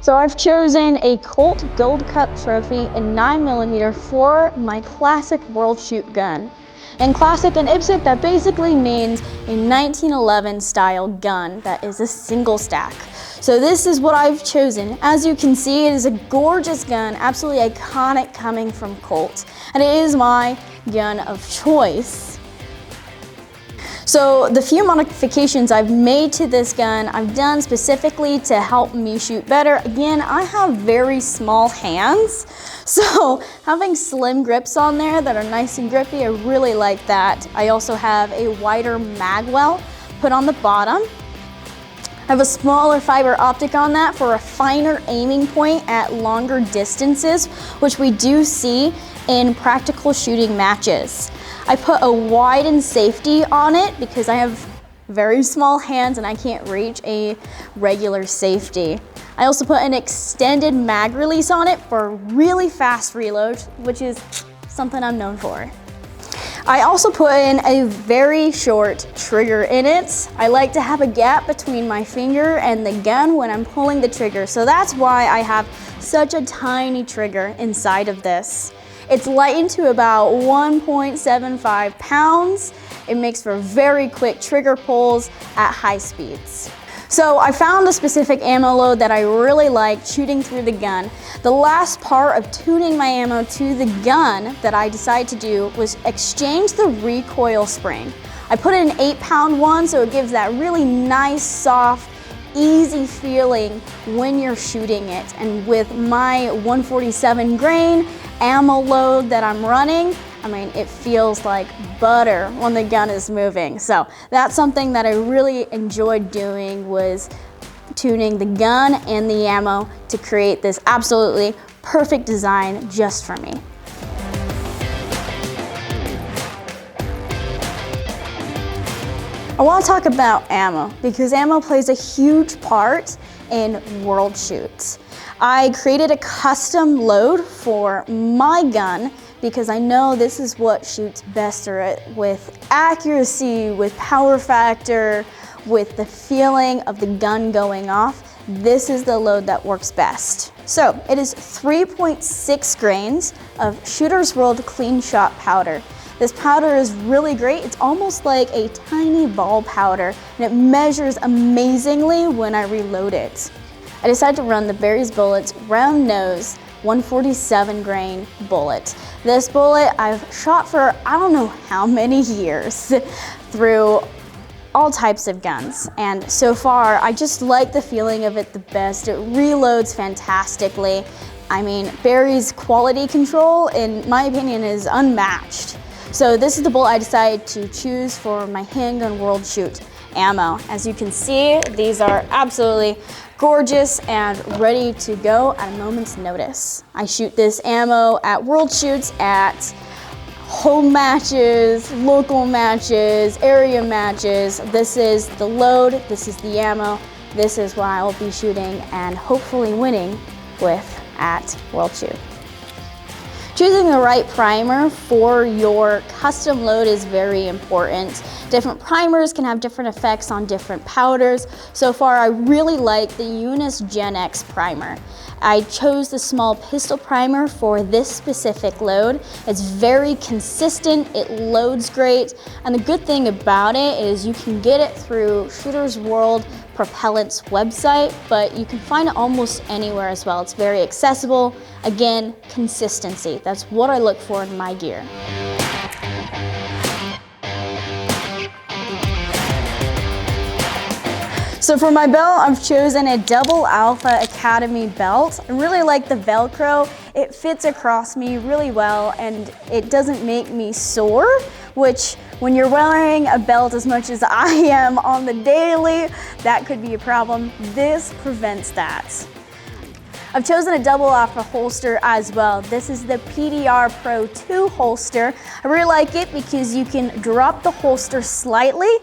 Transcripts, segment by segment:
So I've chosen a Colt Gold Cup trophy in 9mm for my classic World Shoot gun. And classic in IPSC, that basically means a 1911 style gun that is a single stack. So this is what I've chosen. As you can see, it is a gorgeous gun, absolutely iconic coming from Colt. And it is my gun of choice. So the few modifications I've made to this gun, I've done specifically to help me shoot better. Again, I have very small hands, so having slim grips on there that are nice and grippy, I really like that. I also have a wider mag well put on the bottom. I have a smaller fiber optic on that for a finer aiming point at longer distances, which we do see in practical shooting matches. I put a widened safety on it because I have very small hands and I can't reach a regular safety. I also put an extended mag release on it for really fast reload, which is something I'm known for. I also put in a very short trigger in it. I like to have a gap between my finger and the gun when I'm pulling the trigger, so that's why I have such a tiny trigger inside of this. It's lightened to about 1.75 pounds. It makes for very quick trigger pulls at high speeds. So I found a specific ammo load that I really liked shooting through the gun. The last part of tuning my ammo to the gun that I decided to do was exchange the recoil spring. I put in an 8-pound one, so it gives that really nice, soft, easy feeling when you're shooting it. And with my 147 grain ammo load that I'm running, I mean, it feels like butter when the gun is moving. So that's something that I really enjoyed doing, was tuning the gun and the ammo to create this absolutely perfect design just for me. I want to talk about ammo because ammo plays a huge part in World Shoots. I created a custom load for my gun because I know this is what shoots best with accuracy, with power factor, with the feeling of the gun going off. This is the load that works best. So it is 3.6 grains of Shooter's World Clean Shot powder. This powder is really great. It's almost like a tiny ball powder, and it measures amazingly when I reload it. I decided to run the Berry's Bullets round nose 147 grain bullet. This bullet I've shot for I don't know how many years through all types of guns, and so far I just like the feeling of it the best. It reloads fantastically. I mean, Berry's quality control, in my opinion, is unmatched. So this is the bullet I decided to choose for my handgun World Shoot ammo. As you can see, these are absolutely gorgeous and ready to go at a moment's notice. I shoot this ammo at World Shoots, at home matches, local matches, area matches. This is the load, this is the ammo, this is what I will be shooting and hopefully winning with at World Shoot. Choosing the right primer for your custom load is very important. Different primers can have different effects on different powders. So far, I really like the Unis Gen X primer. I chose the small pistol primer for this specific load. It's very consistent, it loads great, and the good thing about it is you can get it through Shooter's World Propellant's website, but you can find it almost anywhere as well. It's very accessible. Again, consistency. That's what I look for in my gear. So for my belt, I've chosen a Double Alpha Academy belt. I really like the Velcro. It fits across me really well and it doesn't make me sore, which when you're wearing a belt as much as I am on the daily, that could be a problem. This prevents that. I've chosen a Double Alpha holster as well. This is the PDR Pro 2 holster. I really like it because you can drop the holster slightly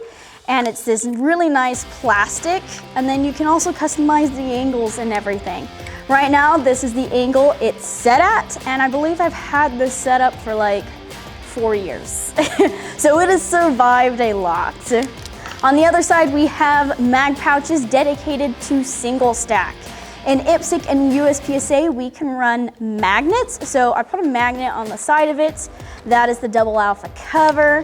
and it's this really nice plastic, and then you can also customize the angles and everything. Right now, this is the angle it's set at, and I believe I've had this set up for like 4 years. So it has survived a lot. On the other side, we have mag pouches dedicated to single stack. In IPSC and USPSA, we can run magnets. So I put a magnet on the side of it. That is the Double Alpha cover.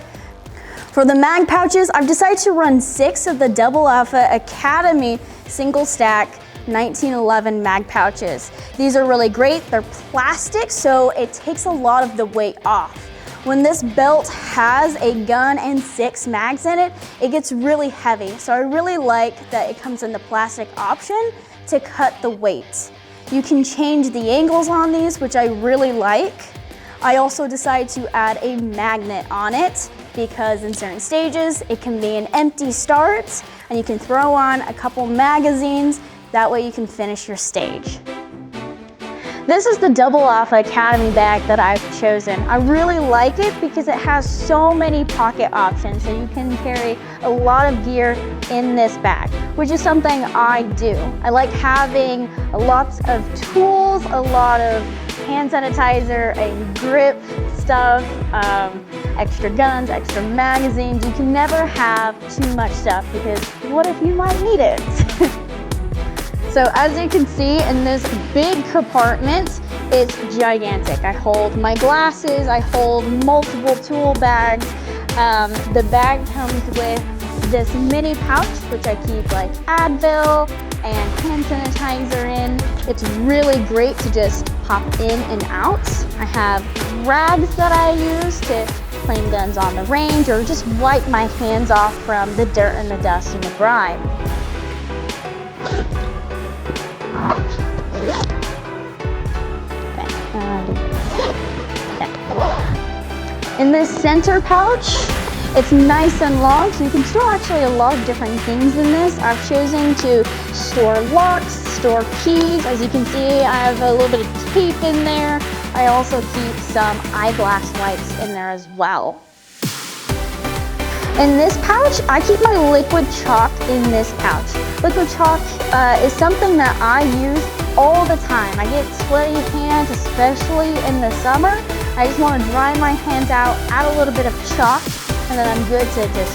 For the mag pouches, I've decided to run 6 of the Double Alpha Academy single stack 1911 mag pouches. These are really great. They're plastic, so it takes a lot of the weight off. When this belt has a gun and 6 mags in it, it gets really heavy. So I really like that it comes in the plastic option to cut the weight. You can change the angles on these, which I really like. I also decided to add a magnet on it because in certain stages, it can be an empty start and you can throw on a couple magazines. That way you can finish your stage. This is the Double Alpha Academy bag that I've chosen. I really like it because it has so many pocket options, so you can carry a lot of gear in this bag, which is something I do. I like having lots of tools, a lot of hand sanitizer and grip stuff, extra guns, extra magazines. You can never have too much stuff because what if you might need it? So as you can see in this big compartment, it's gigantic. I hold my glasses, I hold multiple tool bags. The bag comes with this mini pouch, which I keep like Advil and hand sanitizer in. It's really great to just pop in and out. I have rags that I use to clean guns on the range or just wipe my hands off from the dirt and the dust and the grime. In this center pouch, it's nice and long, so you can store actually a lot of different things in this. I've chosen to store locks, store keys. As you can see, I have a little bit of tape in there. I also keep some eyeglass wipes in there as well. In this pouch, I keep my liquid chalk in this pouch. Liquid chalk is something that I use all the time. I get sweaty hands, especially in the summer. I just want to dry my hands out, add a little bit of chalk, and then I'm good to just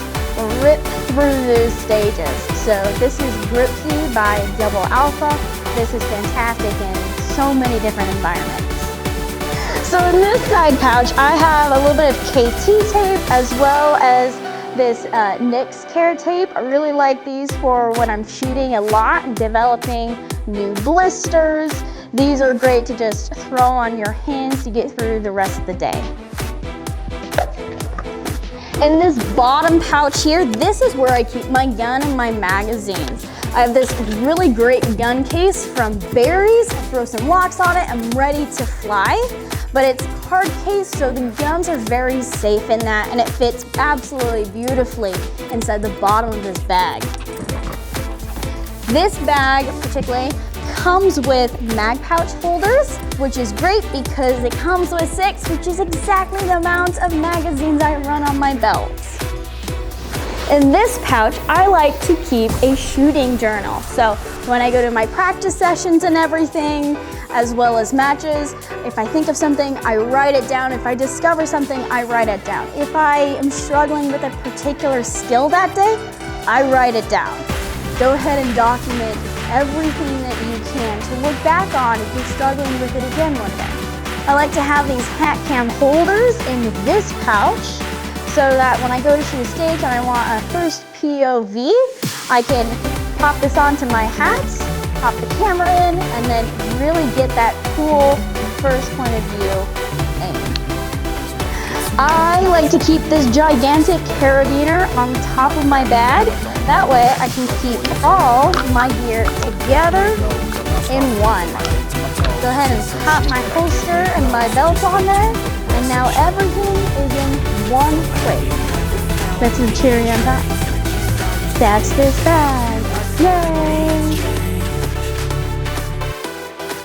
rip through those stages. So this is Gripsy by Double Alpha. This is fantastic in so many different environments. So in this side pouch, I have a little bit of KT tape as well as this NYX Care tape. I really like these for when I'm shooting a lot and developing new blisters. These are great to just throw on your hands to get through the rest of the day. In this bottom pouch here, this is where I keep my gun and my magazines. I have this really great gun case from Barry's. I throw some locks on it, I'm ready to fly. But it's hard case, so the guns are very safe in that, and it fits absolutely beautifully inside the bottom of this bag. This bag particularly comes with mag pouch holders, which is great because it comes with 6, which is exactly the amount of magazines I run on my belt. In this pouch, I like to keep a shooting journal. So when I go to my practice sessions and everything, as well as matches, if I think of something, I write it down. If I discover something, I write it down. If I am struggling with a particular skill that day, I write it down. Go ahead and document everything that you can to look back on if you're struggling with it again one day. I like to have these hat cam holders in this pouch so that when I go to shoot a stage and I want a first POV, I can pop this onto my hat, pop the camera in, and then really get that cool first point of view aim. I like to keep this gigantic carabiner on top of my bag. That way I can keep all my gear together in one. Go ahead and pop my holster and my belt on there, and now everything is in one place. That's some cherry on top. That's this bag. Yay!